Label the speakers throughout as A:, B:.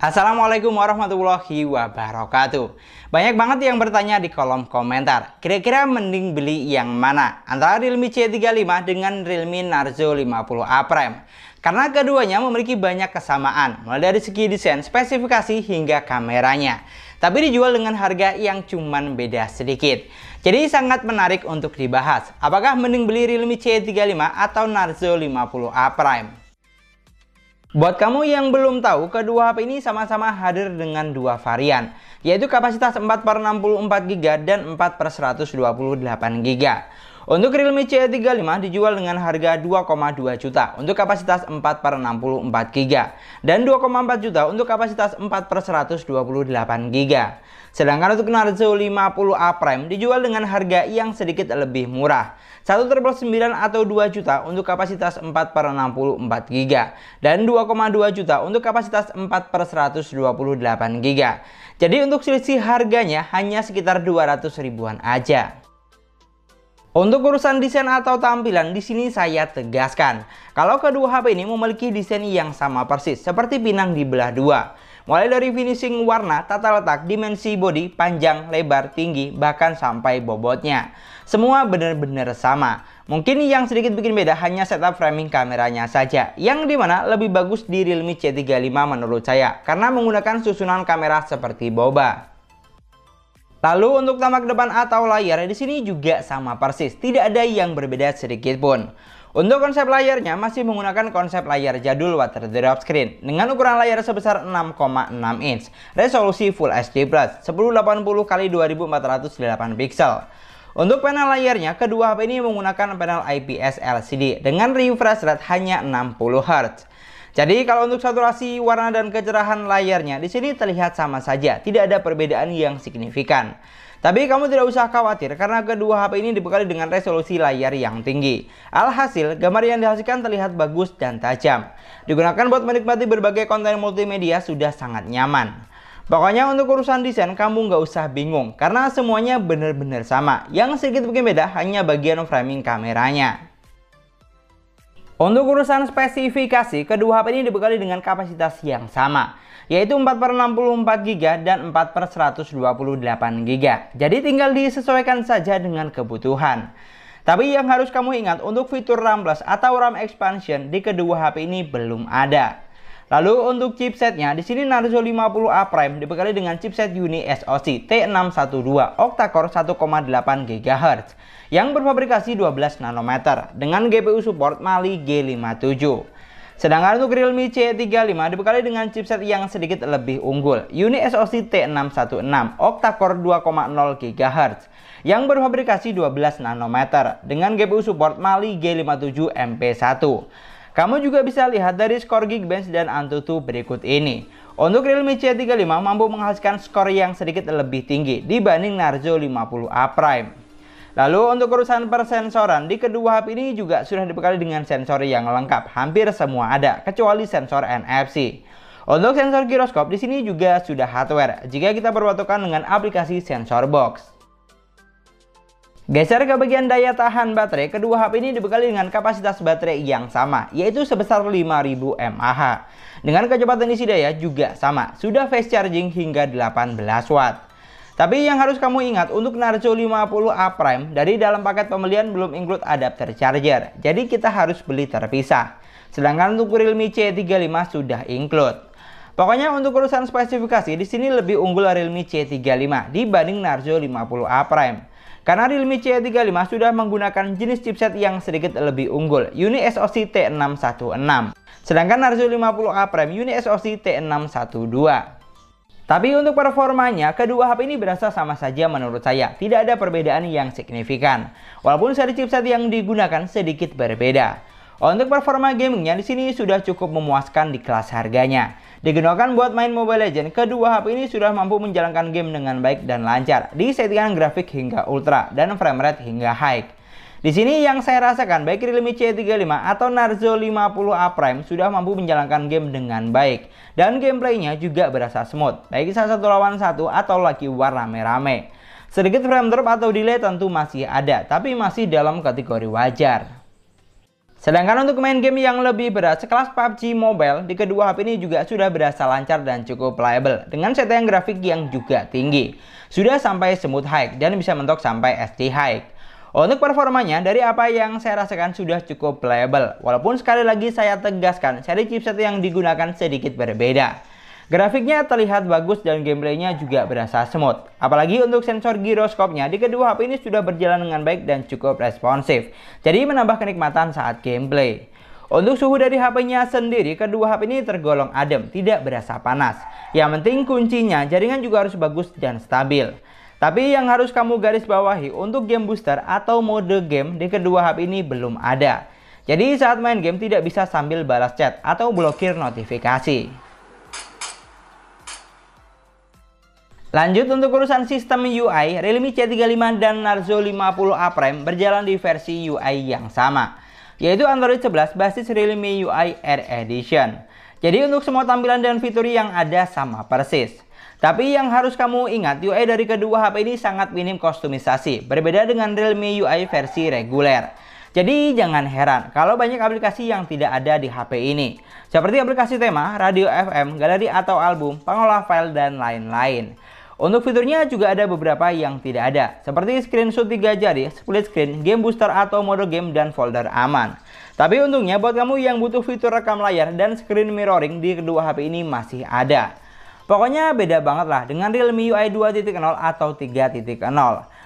A: Assalamualaikum warahmatullahi wabarakatuh. Banyak banget yang bertanya di kolom komentar, kira-kira mending beli yang mana antara Realme C35 dengan Realme Narzo 50A Prime? Karena keduanya memiliki banyak kesamaan, mulai dari segi desain, spesifikasi, hingga kameranya. Tapi dijual dengan harga yang cuman beda sedikit. Jadi sangat menarik untuk dibahas. Apakah mending beli Realme C35 atau Narzo 50A Prime? Buat kamu yang belum tahu, kedua HP ini sama-sama hadir dengan dua varian, yaitu kapasitas 4/64GB dan 4/128GB. Untuk Realme C35 dijual dengan harga 2,2 juta untuk kapasitas 4/64GB dan 2,4 juta untuk kapasitas 4/128GB. Sedangkan untuk Narzo 50A Prime dijual dengan harga yang sedikit lebih murah, 1/9 atau 2 juta untuk kapasitas 4/64GB dan 2,2 juta untuk kapasitas 4/128GB. Jadi untuk selisih harganya hanya sekitar 200 ribuan aja. Untuk urusan desain atau tampilan, di sini saya tegaskan kalau kedua HP ini memiliki desain yang sama persis seperti pinang dibelah dua. Mulai dari finishing warna, tata letak, dimensi bodi, panjang, lebar, tinggi, bahkan sampai bobotnya. Semua benar-benar sama. Mungkin yang sedikit bikin beda hanya setup framing kameranya saja, yang dimana lebih bagus di Realme C35 menurut saya, karena menggunakan susunan kamera seperti boba. Lalu untuk tamak depan atau layar di sini juga sama persis, tidak ada yang berbeda sedikit pun. Untuk konsep layarnya masih menggunakan konsep layar jadul water drop screen dengan ukuran layar sebesar 6,6 inch, resolusi Full HD+, 1080x2408 pixel. Untuk panel layarnya, kedua HP ini menggunakan panel IPS LCD dengan refresh rate hanya 60 Hz. Jadi kalau untuk saturasi warna dan kecerahan layarnya di sini terlihat sama saja, tidak ada perbedaan yang signifikan. Tapi kamu tidak usah khawatir karena kedua HP ini dibekali dengan resolusi layar yang tinggi. Alhasil, gambar yang dihasilkan terlihat bagus dan tajam. Digunakan buat menikmati berbagai konten multimedia sudah sangat nyaman. Pokoknya untuk urusan desain kamu nggak usah bingung karena semuanya benar-benar sama. Yang sedikit bikin beda hanya bagian framing kameranya. Untuk urusan spesifikasi, kedua HP ini dibekali dengan kapasitas yang sama, yaitu 4/64GB dan 4/128GB. Jadi tinggal disesuaikan saja dengan kebutuhan. Tapi yang harus kamu ingat, untuk fitur RAM Plus atau RAM Expansion di kedua HP ini belum ada. Lalu untuk chipsetnya, di sini Narzo 50A Prime dibekali dengan chipset Uni SoC T612 octa-core 1,8 GHz yang berfabrikasi 12 nanometer dengan GPU support Mali G57. Sedangkan untuk Realme C35 dibekali dengan chipset yang sedikit lebih unggul, Uni SoC T616 octa-core 2,0 GHz yang berfabrikasi 12 nanometer dengan GPU support Mali G57 MP1. Kamu juga bisa lihat dari skor Geekbench dan Antutu berikut ini. Untuk Realme C35 mampu menghasilkan skor yang sedikit lebih tinggi dibanding Narzo 50A Prime. Lalu untuk urusan persensoran, di kedua HP ini juga sudah dibekali dengan sensor yang lengkap, hampir semua ada kecuali sensor NFC. Untuk sensor giroskop di sini juga sudah hardware jika kita perpatukan dengan aplikasi sensor box. Geser ke bagian daya tahan baterai, kedua HP ini dibekali dengan kapasitas baterai yang sama, yaitu sebesar 5000 mAh. Dengan kecepatan isi daya juga sama, sudah fast charging hingga 18 watt. Tapi yang harus kamu ingat, untuk Narzo 50A Prime, dari dalam paket pembelian belum include adapter charger, jadi kita harus beli terpisah. Sedangkan untuk Realme C35 sudah include. Pokoknya untuk urusan spesifikasi, di sini lebih unggul Realme C35 dibanding Narzo 50A Prime. Karena Realme C35 sudah menggunakan jenis chipset yang sedikit lebih unggul, Uni SoC T616. Sedangkan Narzo 50A Prime Uni SoC T612. Tapi untuk performanya, kedua HP ini berasa sama saja menurut saya, tidak ada perbedaan yang signifikan. Walaupun seri chipset yang digunakan sedikit berbeda. Untuk performa gamingnya di sini sudah cukup memuaskan di kelas harganya. Digunakan buat main Mobile Legends, kedua HP ini sudah mampu menjalankan game dengan baik dan lancar di settingan grafik hingga ultra dan frame rate hingga high. Di sini yang saya rasakan baik Realme C35 atau Narzo 50A Prime sudah mampu menjalankan game dengan baik dan gameplaynya juga berasa smooth, baik satu lawan satu atau lagi war rame-rame. Sedikit frame drop atau delay tentu masih ada, tapi masih dalam kategori wajar. Sedangkan untuk main game yang lebih berat sekelas PUBG Mobile, di kedua HP ini juga sudah berasa lancar dan cukup playable dengan setelan grafik yang juga tinggi. Sudah sampai smooth high dan bisa mentok sampai SD high. Untuk performanya, dari apa yang saya rasakan sudah cukup playable. Walaupun sekali lagi saya tegaskan, seri chipset yang digunakan sedikit berbeda. Grafiknya terlihat bagus dan gameplaynya juga berasa smooth. Apalagi untuk sensor giroskopnya di kedua HP ini sudah berjalan dengan baik dan cukup responsif. Jadi menambah kenikmatan saat gameplay. Untuk suhu dari HP-nya sendiri, kedua HP ini tergolong adem, tidak berasa panas. Yang penting kuncinya jaringan juga harus bagus dan stabil. Tapi yang harus kamu garis bawahi, untuk game booster atau mode game di kedua HP ini belum ada. Jadi saat main game tidak bisa sambil balas chat atau blokir notifikasi. Lanjut untuk urusan sistem UI, Realme C35 dan Narzo 50A Prime berjalan di versi UI yang sama, yaitu Android 11 basis Realme UI Air Edition. Jadi untuk semua tampilan dan fitur yang ada sama persis. Tapi yang harus kamu ingat, UI dari kedua HP ini sangat minim kustomisasi, berbeda dengan Realme UI versi reguler. Jadi jangan heran kalau banyak aplikasi yang tidak ada di HP ini, seperti aplikasi tema, radio FM, galeri atau album, pengolah file, dan lain-lain. Untuk fiturnya juga ada beberapa yang tidak ada, seperti screenshot 3 jari, split screen, game booster atau mode game, dan folder aman. Tapi untungnya buat kamu yang butuh fitur rekam layar dan screen mirroring di kedua HP ini masih ada. Pokoknya beda banget lah dengan Realme UI 2.0 atau 3.0.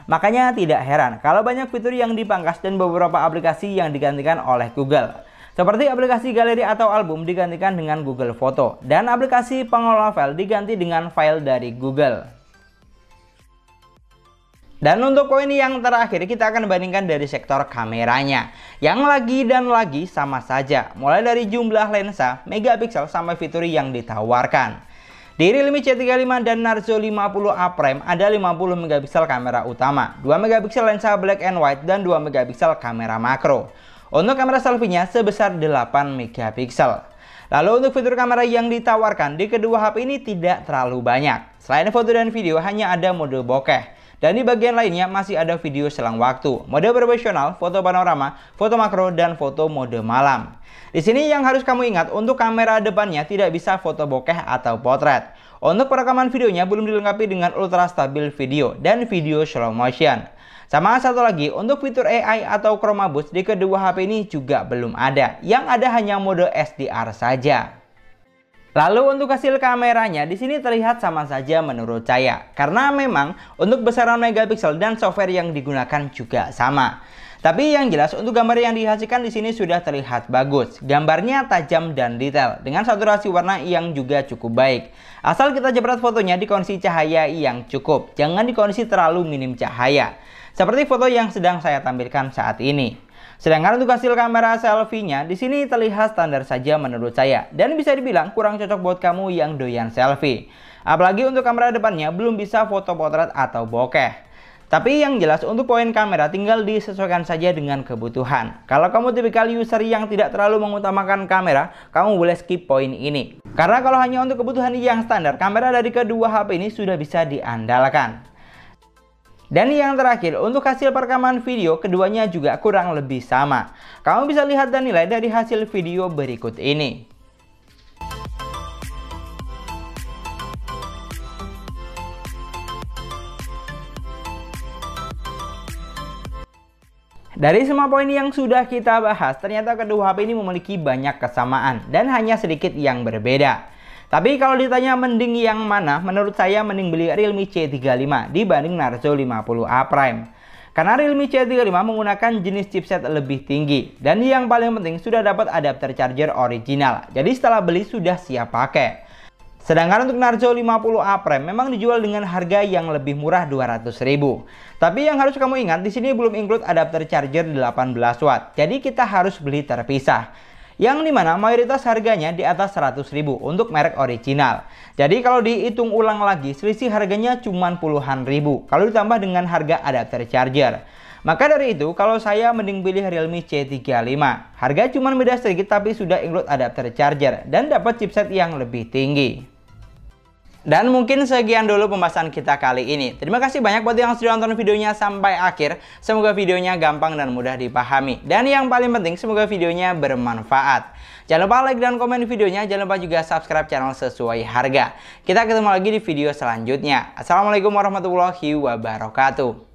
A: Makanya tidak heran kalau banyak fitur yang dipangkas dan beberapa aplikasi yang digantikan oleh Google. Seperti aplikasi galeri atau album digantikan dengan Google Foto, dan aplikasi pengolah file diganti dengan file dari Google. Dan untuk poin yang terakhir, kita akan bandingkan dari sektor kameranya, yang lagi dan lagi sama saja, mulai dari jumlah lensa, megapiksel, sampai fitur yang ditawarkan. Di Realme C35 dan Narzo 50A Prime ada 50 megapiksel kamera utama, 2 megapiksel lensa black and white, dan 2 megapiksel kamera makro. Untuk kamera selfie-nya sebesar 8 megapiksel. Lalu untuk fitur kamera yang ditawarkan di kedua HP ini tidak terlalu banyak. Selain foto dan video, hanya ada mode bokeh. Dan di bagian lainnya masih ada video selang waktu, mode profesional, foto panorama, foto makro, dan foto mode malam. Di sini yang harus kamu ingat, untuk kamera depannya tidak bisa foto bokeh atau potret. Untuk perekaman videonya belum dilengkapi dengan ultra stabil video dan video slow motion. Sama satu lagi, untuk fitur AI atau Chroma Boost di kedua HP ini juga belum ada. Yang ada hanya mode SDR saja. Lalu untuk hasil kameranya di sini terlihat sama saja menurut saya, karena memang untuk besaran megapiksel dan software yang digunakan juga sama. Tapi yang jelas untuk gambar yang dihasilkan di sini sudah terlihat bagus. Gambarnya tajam dan detail dengan saturasi warna yang juga cukup baik. Asal kita jepret fotonya di kondisi cahaya yang cukup, jangan di kondisi terlalu minim cahaya. Seperti foto yang sedang saya tampilkan saat ini. Sedangkan untuk hasil kamera selfie-nya di sini terlihat standar saja menurut saya, dan bisa dibilang kurang cocok buat kamu yang doyan selfie. Apalagi untuk kamera depannya belum bisa foto potret atau bokeh. Tapi yang jelas untuk poin kamera tinggal disesuaikan saja dengan kebutuhan. Kalau kamu tipikal user yang tidak terlalu mengutamakan kamera, kamu boleh skip poin ini. Karena kalau hanya untuk kebutuhan yang standar, kamera dari kedua HP ini sudah bisa diandalkan. Dan yang terakhir, untuk hasil perekaman video keduanya juga kurang lebih sama. Kamu bisa lihat dan nilai dari hasil video berikut ini. Dari semua poin yang sudah kita bahas, ternyata kedua HP ini memiliki banyak kesamaan dan hanya sedikit yang berbeda. Tapi kalau ditanya mending yang mana, menurut saya mending beli Realme C35 dibanding Narzo 50A Prime. Karena Realme C35 menggunakan jenis chipset lebih tinggi, dan yang paling penting sudah dapat adapter charger original. Jadi setelah beli sudah siap pakai. Sedangkan untuk Narzo 50A Prime memang dijual dengan harga yang lebih murah 200.000. Tapi yang harus kamu ingat, di sini belum include adapter charger 18 watt. Jadi kita harus beli terpisah. Yang dimana mayoritas harganya di atas 100.000 untuk merek original. Jadi kalau dihitung ulang lagi, selisih harganya cuma puluhan ribu kalau ditambah dengan harga adapter charger. Maka dari itu, kalau saya mending pilih Realme C35. Harga cuma beda sedikit tapi sudah include adapter charger dan dapat chipset yang lebih tinggi. Dan mungkin sekian dulu pembahasan kita kali ini. Terima kasih banyak buat yang sudah nonton videonya sampai akhir. Semoga videonya gampang dan mudah dipahami. Dan yang paling penting, semoga videonya bermanfaat. Jangan lupa like dan komen videonya. Jangan lupa juga subscribe channel sesuai harga. Kita ketemu lagi di video selanjutnya. Assalamualaikum warahmatullahi wabarakatuh.